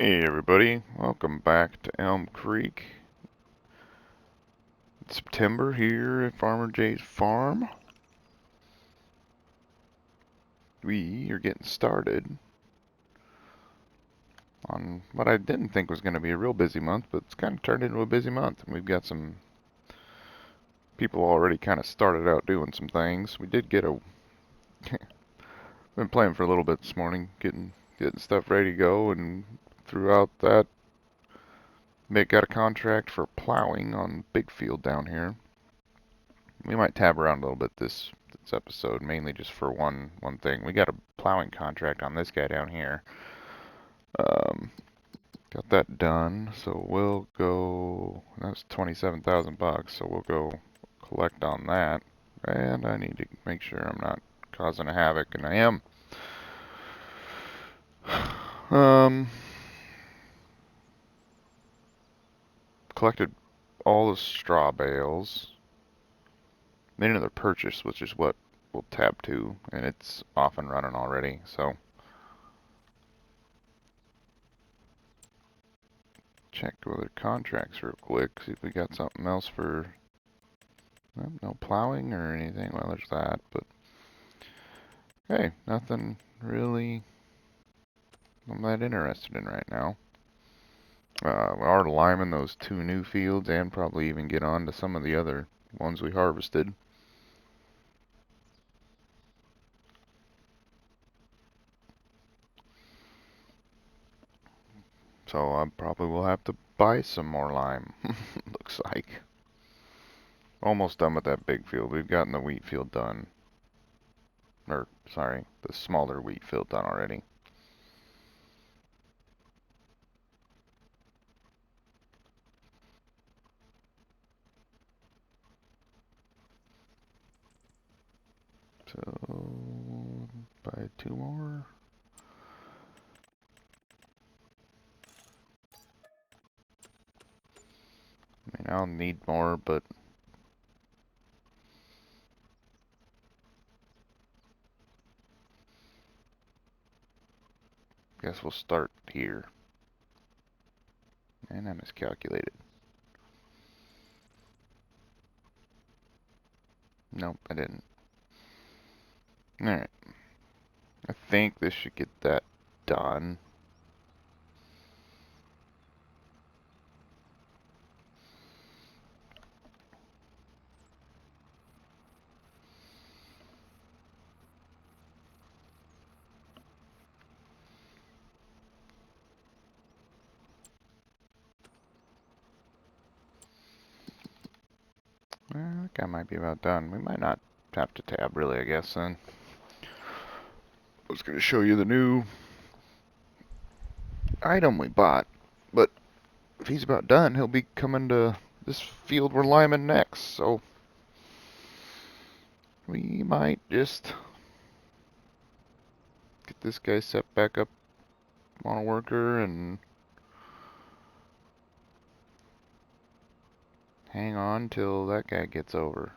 Hey everybody, welcome back to Elmcreek. It's September here at Farmer Jay's farm. We are getting started on what I didn't think was going to be a real busy month, but it's kind of turned into a busy month. And we've got some people already kind of started out doing some things. We did get a... been playing for a little bit this morning, getting stuff ready to go, and throughout that, they got a contract for plowing on big field down here. We might tab around a little bit this episode, mainly just for one thing. We got a plowing contract on this guy down here. Got that done, so we'll go. That was 27,000 bucks, so we'll go collect on that. And I need to make sure I'm not causing a havoc, and I am. Collected all the straw bales. Made another purchase, which is what we'll tab to, and it's off and running already, so. Check other contracts real quick, see if we got something else for, well, no plowing or anything. Well, there's that, but hey, nothing really I'm that interested in right now. We are liming those two new fields and probably even get on to some of the other ones we harvested. So I probably will have to buy some more lime, looks like. Almost done with that big field. We've gotten the wheat field done. Or, sorry, the smaller wheat field done already. So, buy two more. I mean, I'll need more, but guess we'll start here. And I miscalculated. Nope, I didn't. Alright. I think this should get that done. I think I might be about done. We might not have to tab, really, I guess, then. I was going to show you the new item we bought, but if he's about done, he'll be coming to this field we're liming next, so we might just get this guy set back up on a worker and hang on till that guy gets over.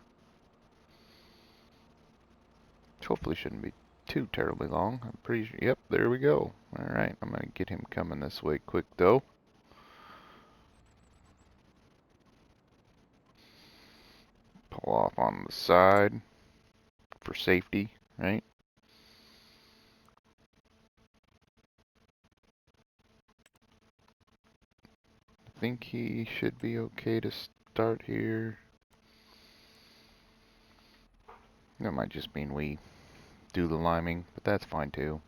Which hopefully shouldn't be too terribly long. I'm pretty sure. Yep, there we go. Alright, I'm going to get him coming this way quick, though. Pull off on the side for safety, right? I think he should be okay to start here. That might just mean we do the liming, but that's fine too.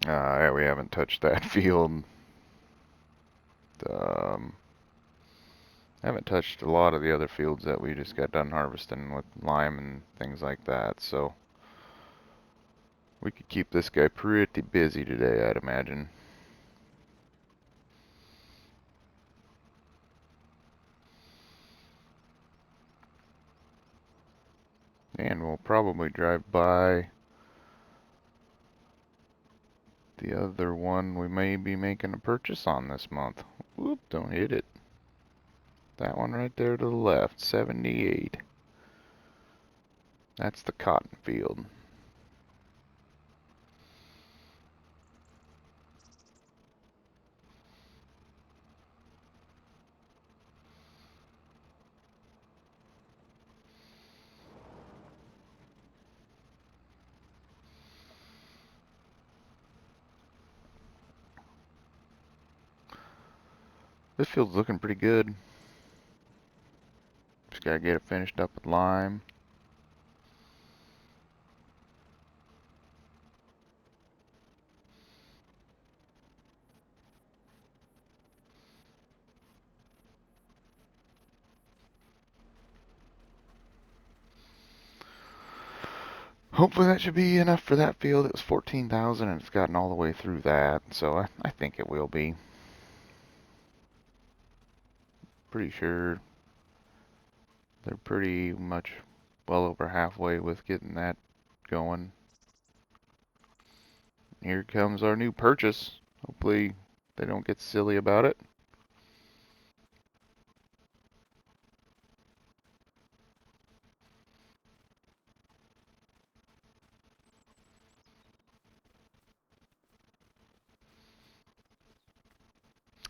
Yeah, we haven't touched that field. Haven't touched a lot of the other fields that we just got done harvesting with lime and things like that, so we could keep this guy pretty busy today, I'd imagine. And we'll probably drive by the other one we may be making a purchase on this month. Whoop, don't hit it. That one right there to the left, 78. That's the cotton field. This field's looking pretty good. Just gotta get it finished up with lime. Hopefully that should be enough for that field. It was 14,000 and it's gotten all the way through that, so I think it will be. Pretty sure they're pretty much well over halfway with getting that going. Here comes our new purchase. Hopefully they don't get silly about it.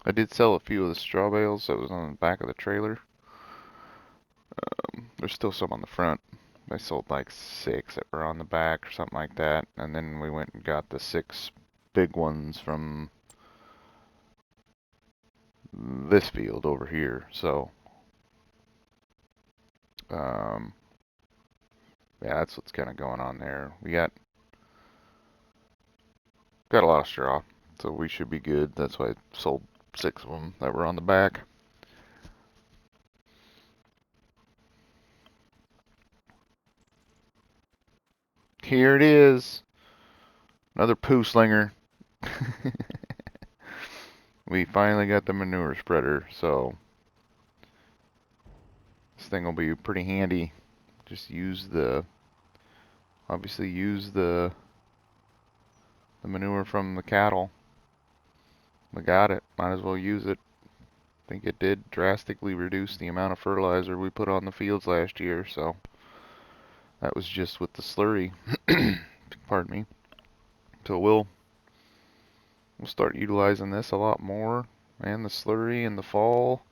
I did sell a few of the straw bales that was on the back of the trailer. There's still some on the front. I sold like 6 that were on the back or something like that. And then we went and got the 6 big ones from this field over here. So, yeah, that's what's kind of going on there. We got a lot of straw, so we should be good. That's why I sold 6 of them that were on the back. Here it is. Another poo slinger. We finally got the manure spreader, so this thing will be pretty handy. Just obviously use the manure from the cattle. We got it. Might as well use it. I think it did drastically reduce the amount of fertilizer we put on the fields last year, so that was just with the slurry. Pardon me. So we'll start utilizing this a lot more, and the slurry in the fall.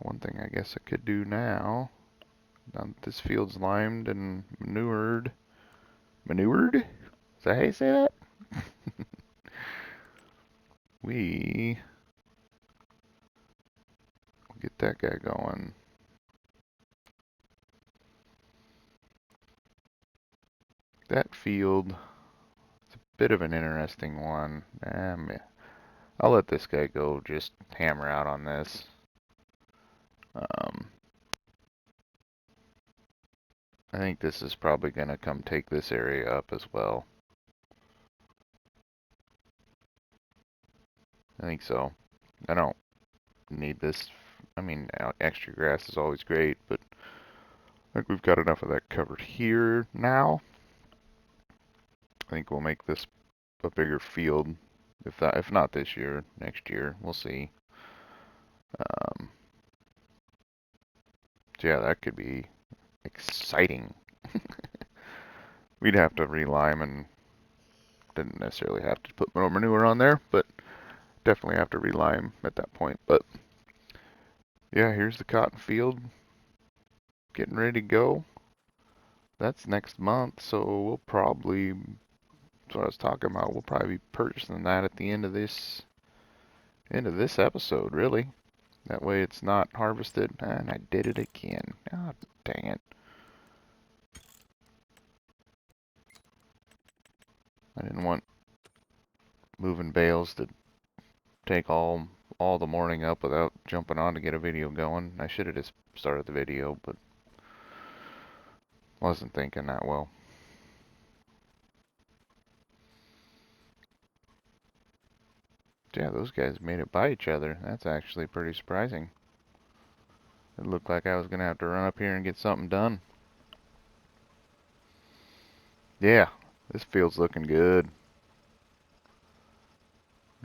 One thing I guess I could do now that this field's limed and manured. Manured? Is that how you say that? We'll get that guy going. That field is a bit of an interesting one. I'll let this guy go just hammer out on this. I think this is probably going to come take this area up as well. I think so. I don't need this. I mean, extra grass is always great, but I think we've got enough of that covered here now. I think we'll make this a bigger field. If not this year, next year, we'll see. So yeah, that could be exciting. We'd have to relime and didn't necessarily have to put more manure on there, but definitely have to relime at that point. But yeah, here's the cotton field getting ready to go. That's next month, so we'll probably, that's what I was talking about, we'll probably be purchasing that at the end of this episode, really. That way it's not harvested. And I did it again. Oh, dang it. I didn't want moving bales to take all the morning up without jumping on to get a video going. I should have just started the video, but wasn't thinking that well. Yeah, those guys made it by each other. That's actually pretty surprising. It looked like I was going to have to run up here and get something done. Yeah, this field's looking good.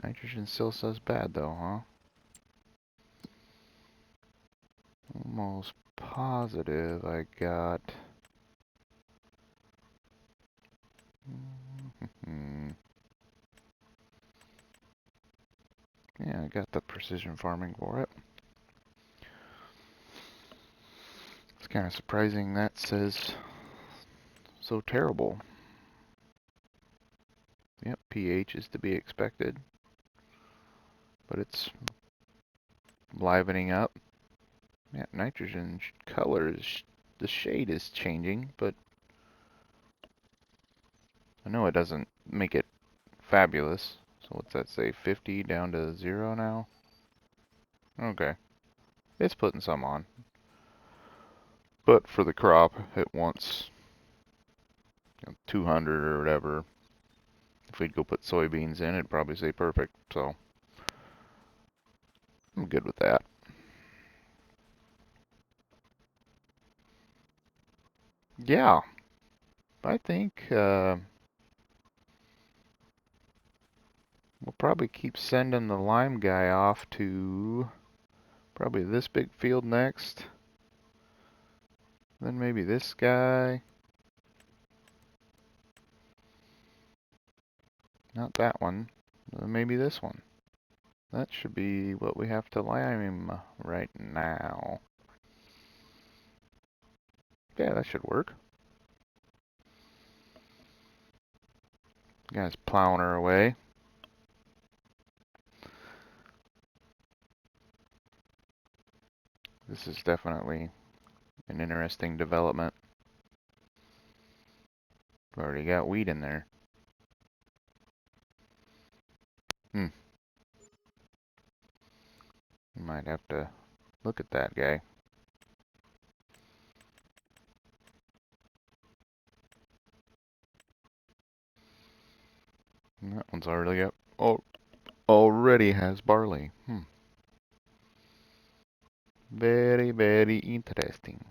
Nitrogen still says bad though, huh? Almost positive I got... Yeah, I got the precision farming for it. It's kind of surprising that says so terrible. Yep, pH is to be expected. but it's livening up. Yeah, nitrogen color is, the shade is changing, but I know it doesn't make it fabulous. So what's that say, 50 down to 0 now? Okay, it's putting some on. But for the crop, it wants 200 or whatever. If we'd go put soybeans in, it'd probably say perfect, so I'm good with that. Yeah, I think we'll probably keep sending the lime guy off to probably this big field next. Then maybe this guy. Not that one. Maybe this one. That should be what we have to lime right now. Yeah, that should work. Guy's plowing her away. This is definitely an interesting development. We've already got wheat in there. You might have to look at that guy. And that one's already got, already has barley. Very, very interesting.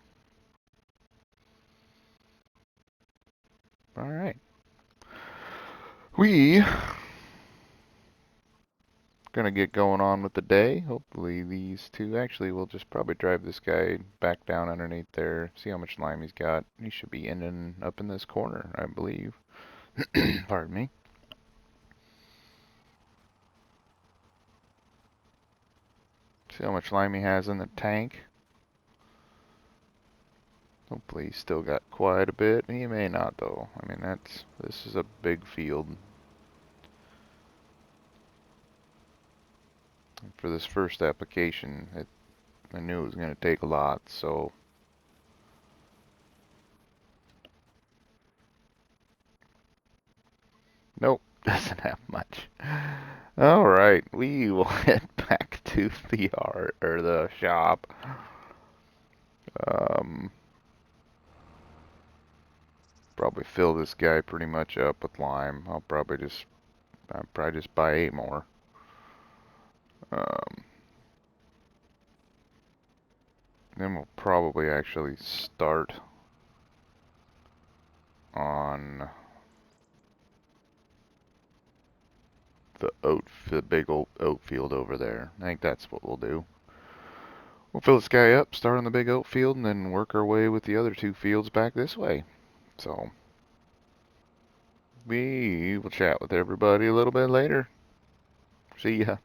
All right. We gonna get going on with the day. Hopefully these two, actually we'll just probably drive this guy back down underneath there, see how much lime he's got. He should be ending up in this corner, I believe. Pardon me. See how much lime he has in the tank. Hopefully he's still got quite a bit. He may not though. I mean, this is a big field. For this first application, I knew it was going to take a lot, so nope, doesn't have much. All right, we will head back to the yard or the shop. Probably fill this guy pretty much up with lime. I'll probably just buy 8 more. Then we'll probably actually start on the big old oat field over there. I think that's what we'll do. We'll fill this guy up, start on the big oat field, and then work our way with the other 2 fields back this way. So, we will chat with everybody a little bit later. See ya.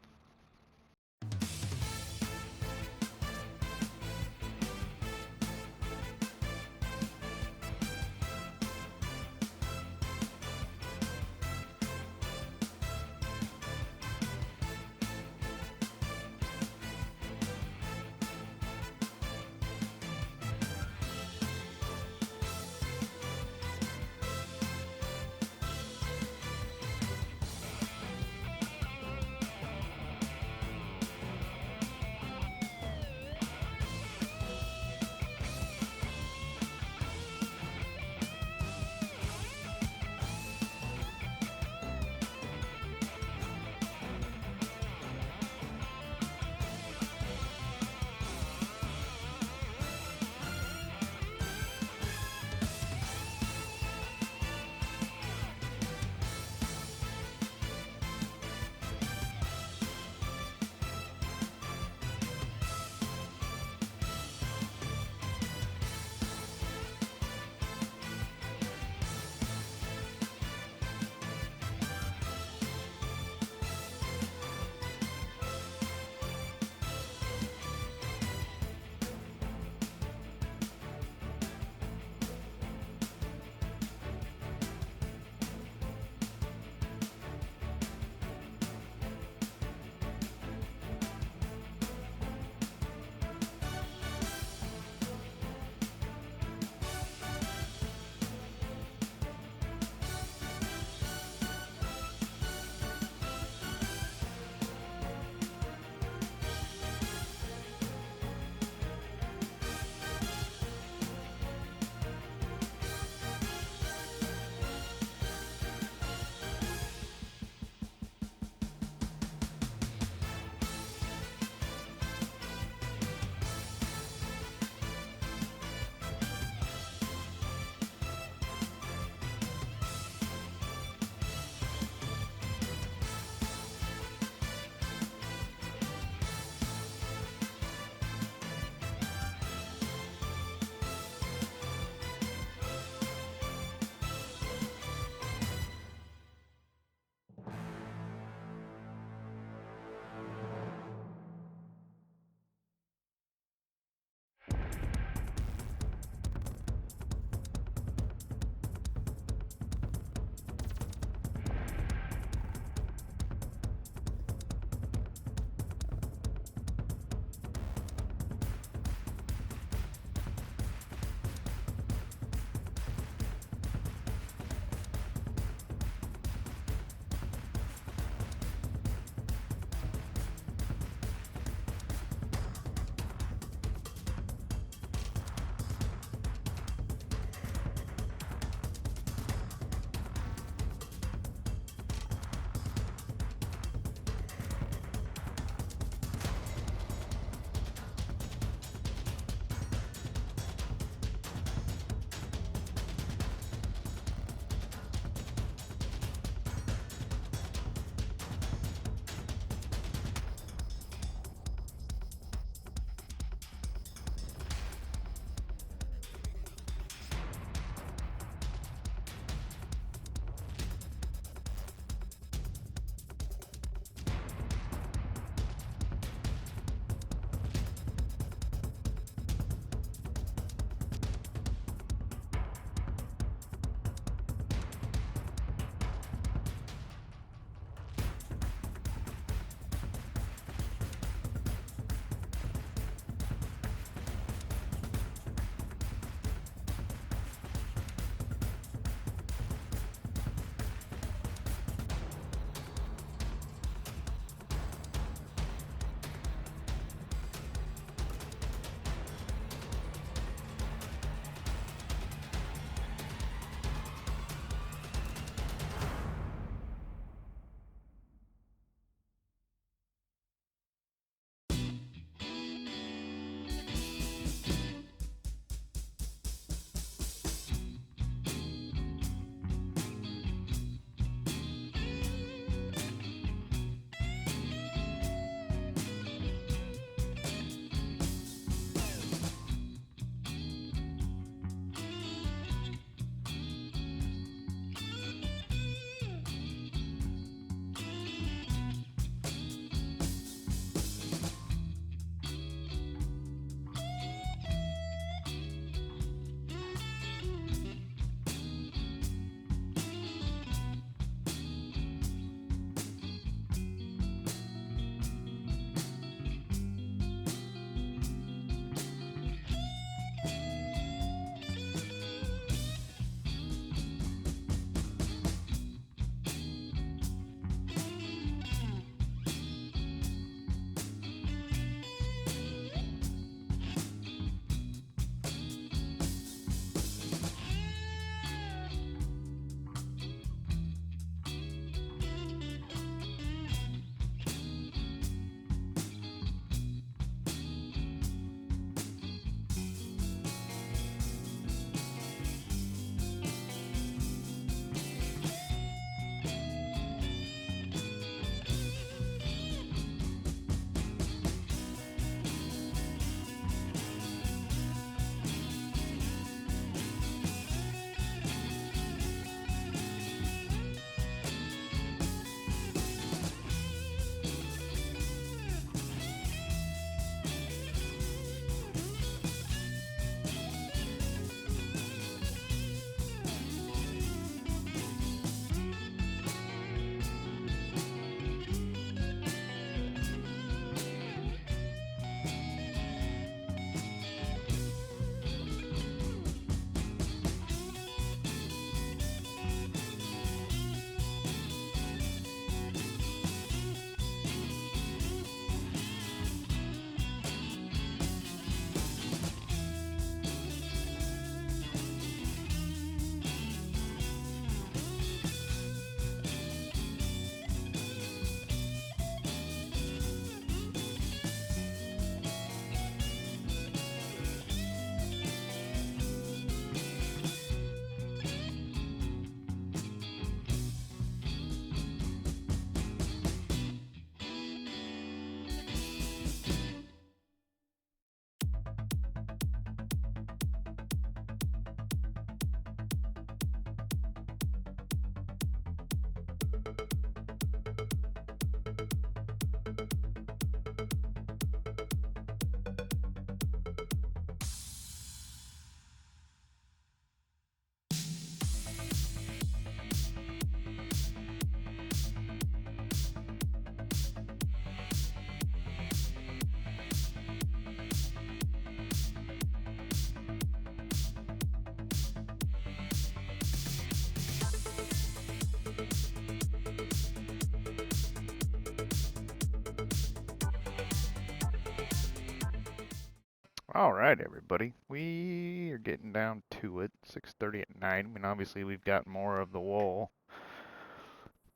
All right, everybody. We are getting down to it. 6:30 at night. I mean, obviously we've got more of the wool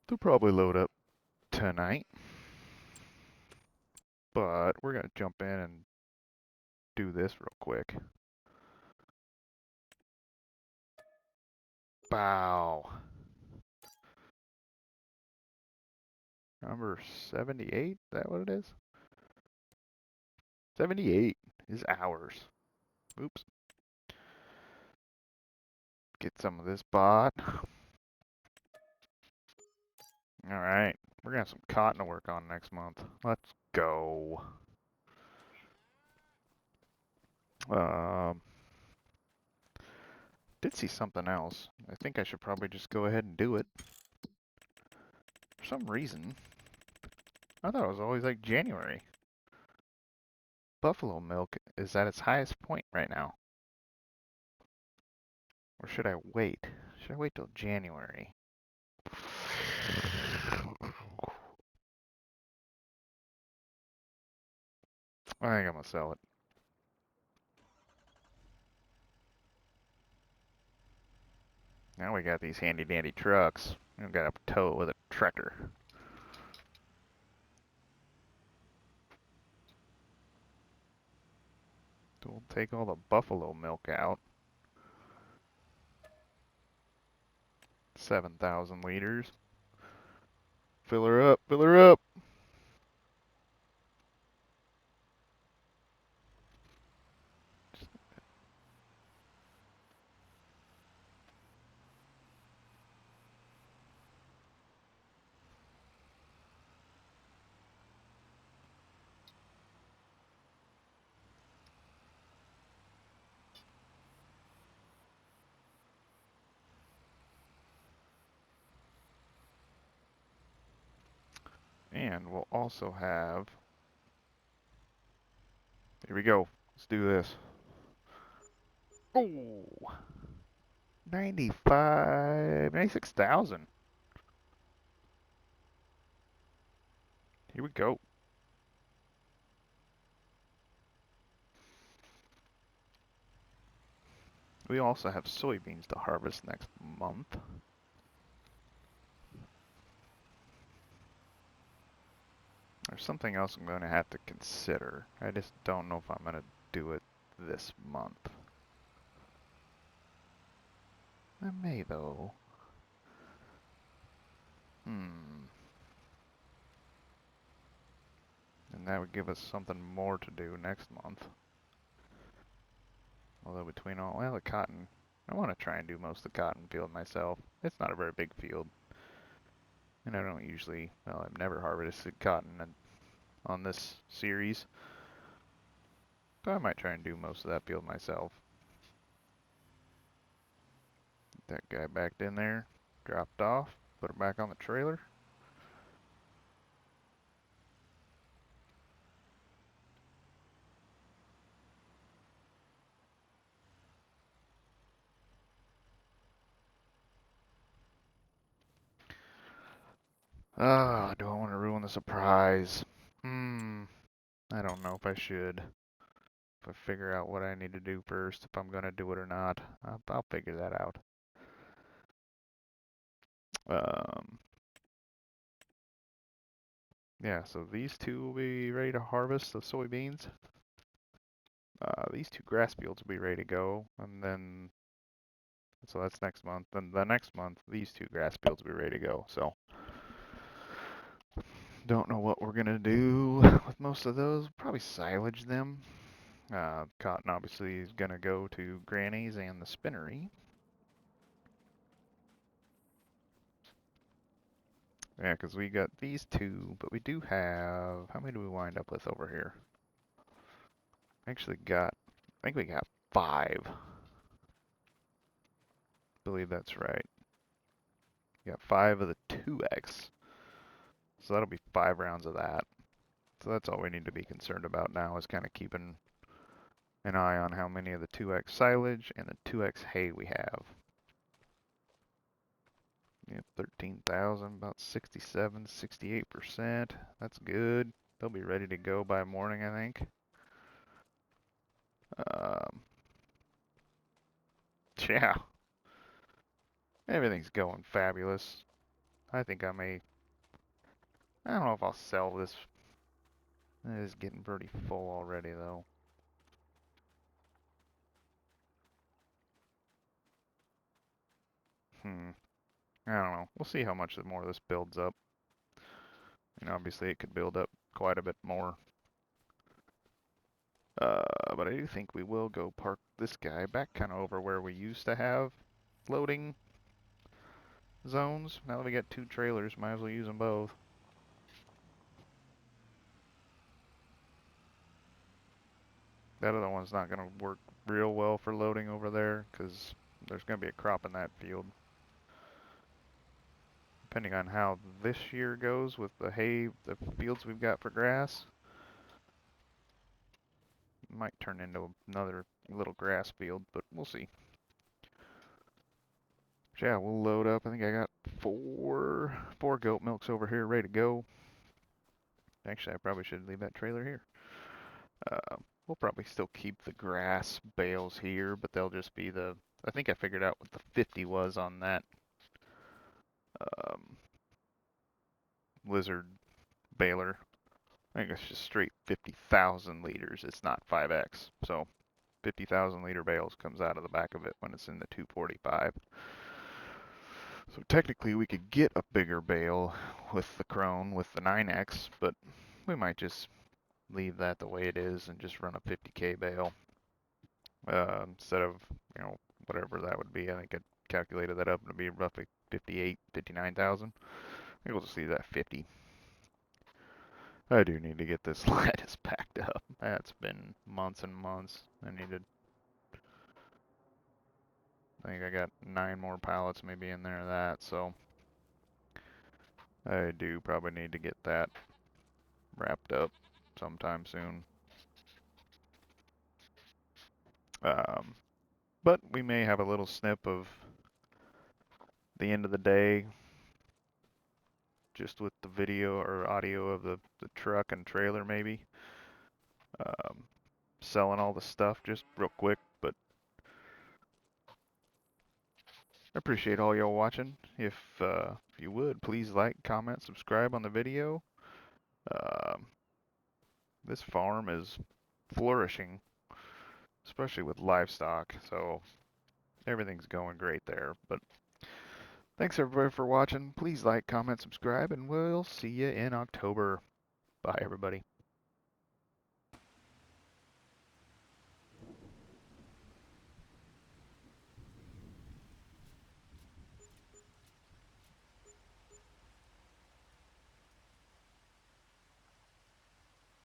to probably load up tonight, but we're gonna jump in and do this real quick. Bow. Number 78. Is that what it is? 78 is ours. Oops. Get some of this bought. All right. We're gonna have some cotton to work on next month. Let's go. Um, did see something else. I think I should probably just go ahead and do it. For some reason, I thought it was always like January. Buffalo milk is at its highest point right now. Or should I wait? Should I wait till January? I think I'm gonna sell it. Now we got these handy dandy trucks. We don't gotta tow it with a tractor. So we'll take all the buffalo milk out. 7,000 liters. Fill her up, fill her up. And we'll also have, here we go. Let's do this. Oh, 96,000. Here we go. We also have soybeans to harvest next month. There's something else I'm going to have to consider. I just don't know if I'm going to do it this month. I may, though. And that would give us something more to do next month. Although between all, well, the cotton, I want to try and do most of the cotton field myself. It's not a very big field. And I don't usually, well, I've never harvested cotton on this series. So I might try and do most of that field myself. Get that guy backed in there, dropped off, put it back on the trailer. Ah, do I want to ruin the surprise? I don't know if I should. If I figure out what I need to do first, if I'm going to do it or not, I'll figure that out. Yeah, so these two will be ready to harvest the soybeans. These two grass fields will be ready to go, and then, so that's next month. Then the next month, these two grass fields will be ready to go. So, don't know what we're gonna do with most of those. Probably silage them. Cotton obviously is gonna go to Granny's and the spinnery. Yeah, because we got these two, but we do have, how many do we wind up with over here? Actually got, I think we got 5. I believe that's right. We got 5 of the 2X. So that'll be 5 rounds of that. So that's all we need to be concerned about now, is kind of keeping an eye on how many of the 2X silage and the 2X hay we have. Yeah, 13,000, about 67, 68%. That's good. They'll be ready to go by morning, I think. Um, yeah, everything's going fabulous. I think I may. I don't know if I'll sell this. It is getting pretty full already, though. I don't know. We'll see how much more this builds up. And obviously it could build up quite a bit more. But I do think we will go park this guy back kind of over where we used to have loading zones. Now that we got 2 trailers, might as well use them both. That other one's not going to work real well for loading over there because there's going to be a crop in that field. Depending on how this year goes with the hay, the fields we've got for grass, it might turn into another little grass field, but we'll see. So yeah, we'll load up. I think I got four goat milks over here ready to go. Actually, I probably should leave that trailer here. We'll probably still keep the grass bales here, but they'll just be the, I think I figured out what the 50 was on that lizard baler. I think it's just straight 50,000 liters. It's not 5X. So 50,000 liter bales comes out of the back of it when it's in the 245. So technically we could get a bigger bale with the Crone with the 9X, but we might just leave that the way it is and just run a 50K bale instead of, you know, whatever that would be. I think I calculated that up to be roughly 58, 59,000. I think we'll just leave that 50. I do need to get this lettuce packed up. That's been months and months. I think I got 9 more pallets maybe in there of that, so I do probably need to get that wrapped up sometime soon. But we may have a little snip of the end of the day just with the video or audio of the truck and trailer maybe. Selling all the stuff just real quick, but I appreciate all y'all watching. If you would, please like, comment, subscribe on the video. This farm is flourishing, especially with livestock, so everything's going great there. But thanks everybody for watching. Please like, comment, subscribe, and we'll see you in October. Bye, everybody.